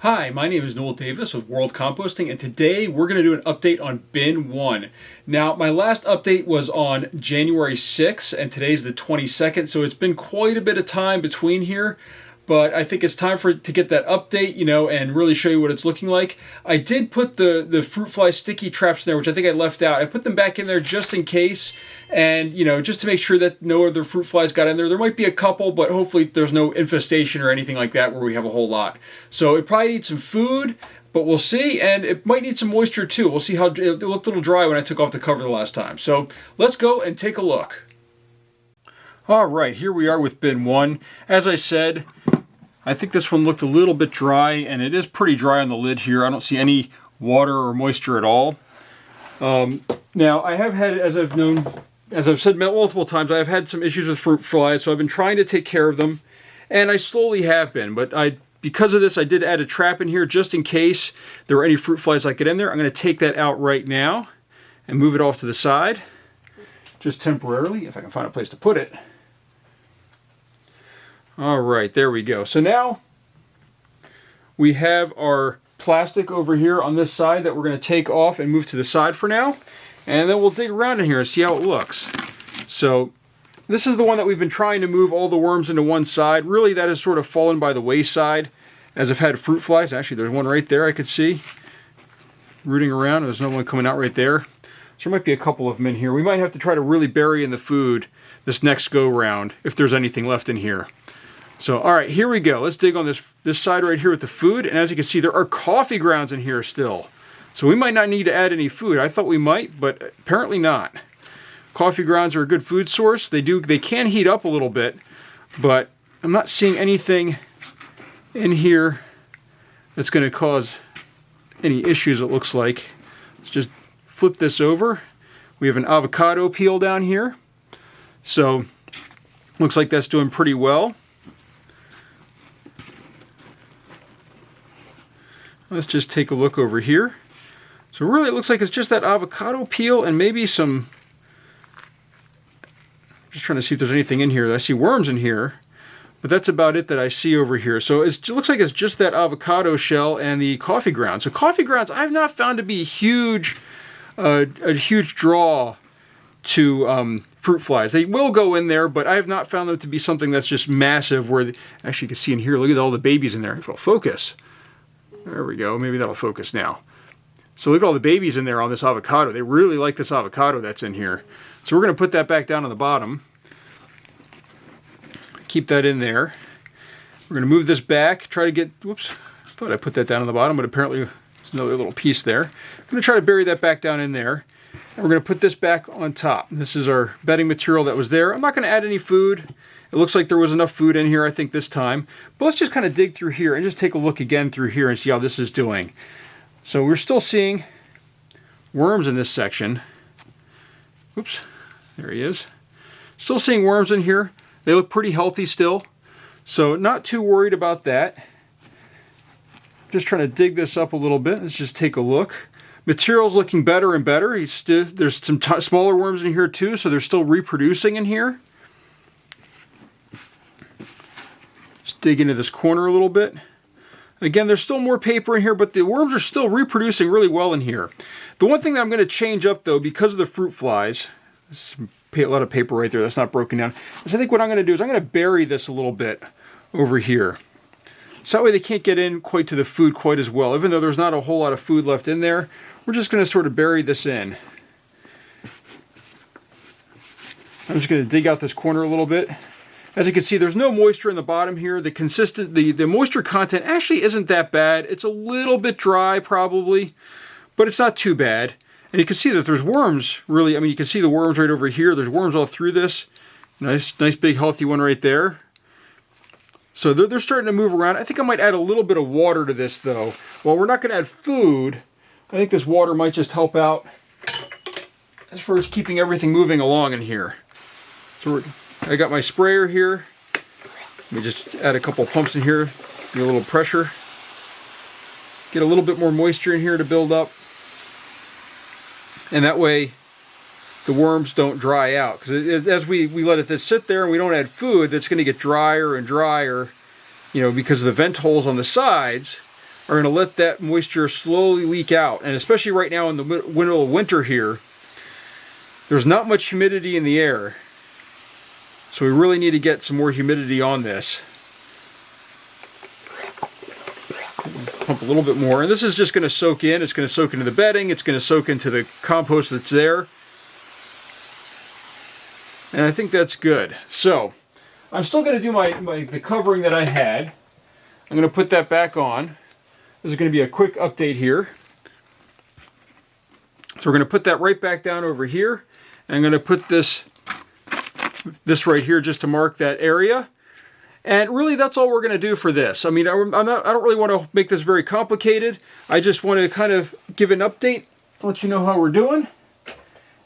Hi, my name is Noel Davis with World Composting, and today we're going to do an update on Bin 1. Now, my last update was on January 6th, and today's the 22nd, so it's been quite a bit of time between here. But I think it's time to get that update, and really show you what it's looking like. I did put the fruit fly sticky traps in there, which I think I left out. I put them back in there just in case, and just to make sure that no other fruit flies got in there. There might be a couple, but hopefully there's no infestation or anything like that where we have a whole lot. So it probably needs some food, but we'll see, and it might need some moisture too. We'll see how it looked a little dry when I took off the cover the last time. So let's go and take a look. All right, here we are with Bin 1. As I said, I think this one looked a little bit dry, and it is pretty dry on the lid here. I don't see any water or moisture at all. Now, I have had, as I've said multiple times, I've had some issues with fruit flies, so I've been trying to take care of them, and I slowly have been. But because of this, I did add a trap in here just in case there were any fruit flies that get in there. I'm going to take that out right now and move it off to the side, just temporarily, if I can find a place to put it. All right, there we go. So now we have our plastic over here on this side that we're going to take off and move to the side for now. And then we'll dig around in here and see how it looks. So this is the one that we've been trying to move all the worms into one side. Really, that has sort of fallen by the wayside as I've had fruit flies. Actually, there's one right there I could see rooting around. There's another one coming out right there. So there might be a couple of them in here. We might have to try to really bury in the food this next go round if there's anything left in here. So, all right, here we go. Let's dig on this side right here with the food. And as you can see, there are coffee grounds in here still. So we might not need to add any food. I thought we might, but apparently not. Coffee grounds are a good food source. They can heat up a little bit, but I'm not seeing anything in here that's going to cause any issues, it looks like. Let's just flip this over. We have an avocado peel down here. So, looks like that's doing pretty well. Let's just take a look over here. So really it looks like it's just that avocado peel and maybe some, just trying to see if there's anything in here. I see worms in here, but that's about it that I see over here. So it looks like it's just that avocado shell and the coffee grounds. So coffee grounds I've not found to be a huge draw to fruit flies. They will go in there, but I have not found them to be something that's just massive where, actually you can see in here, look at all the babies in there. If it'll focus. There we go. Maybe that'll focus now. So look at all the babies in there on this avocado. They really like this avocado that's in here. So we're going to put that back down on the bottom. Keep that in there. We're going to move this back. Try to get, whoops, I thought I put that down on the bottom, but apparently there's another little piece there. I'm going to try to bury that back down in there. And we're going to put this back on top. This is our bedding material that was there. I'm not going to add any food. It looks like there was enough food in here, I think, this time. But let's just kind of dig through here and just take a look again through here and see how this is doing. So we're still seeing worms in this section. Oops, there he is. Still seeing worms in here. They look pretty healthy still. So not too worried about that. Just trying to dig this up a little bit. Let's just take a look. Material's looking better and better. There's some smaller worms in here too, so they're still reproducing in here. Dig into this corner a little bit. Again, there's still more paper in here, but the worms are still reproducing really well in here. The one thing that I'm going to change up, though, because of the fruit flies, there's a lot of paper right there that's not broken down, is I think what I'm going to do is I'm going to bury this a little bit over here. So that way they can't get in quite to the food quite as well. Even though there's not a whole lot of food left in there, we're just going to sort of bury this in. I'm just going to dig out this corner a little bit. As you can see, there's no moisture in the bottom here. The moisture content actually isn't that bad. It's a little bit dry probably, but it's not too bad. And you can see that there's worms really. I mean, you can see the worms right over here. There's worms all through this. Nice big healthy one right there. So they're starting to move around. I think I might add a little bit of water to this though. While we're not going to add food, I think this water might just help out as far as keeping everything moving along in here. So I got my sprayer here. Let me just add a couple pumps in here, get a little pressure. Get a little bit more moisture in here to build up. And that way the worms don't dry out. Because as we let it sit there and we don't add food, that's going to get drier and drier, you know, because of the vent holes on the sides. are going to let that moisture slowly leak out. And especially right now in the middle of winter here, there's not much humidity in the air. So we really need to get some more humidity on this. Pump a little bit more. And this is just going to soak in. It's going to soak into the bedding. It's going to soak into the compost that's there. And I think that's good. So I'm still going to do the covering that I had. I'm going to put that back on. This is going to be a quick update here. So we're going to put that right back down over here. And I'm going to put this right here just to mark that area. And really that's all we're going to do for this. I mean, I don't really want to make this very complicated. I just want to kind of give an update, let you know how we're doing,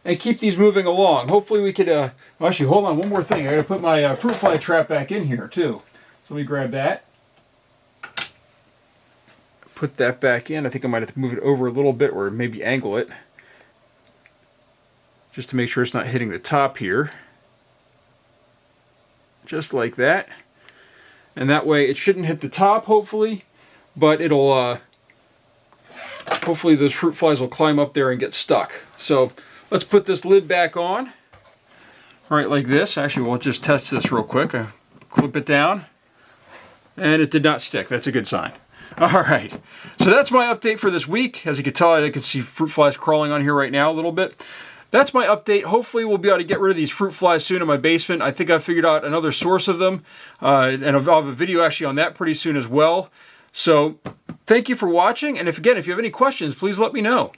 and keep these moving along. Hopefully we could, well, actually, hold on, one more thing. I got to put my fruit fly trap back in here too. So let me grab that. Put that back in. I think I might have to move it over a little bit or maybe angle it, just to make sure it's not hitting the top here. Just like that. And that way it shouldn't hit the top, hopefully, but it'll, hopefully those fruit flies will climb up there and get stuck. So let's put this lid back on. All right, like this. Actually, we'll just test this real quick. I clip it down, and it did not stick. That's a good sign. All right, so that's my update for this week. As you can tell, I can see fruit flies crawling on here right now a little bit. That's my update. Hopefully we'll be able to get rid of these fruit flies soon in my basement. I think I've figured out another source of them. And I'll have a video actually on that pretty soon as well. So thank you for watching. And if you have any questions, please let me know.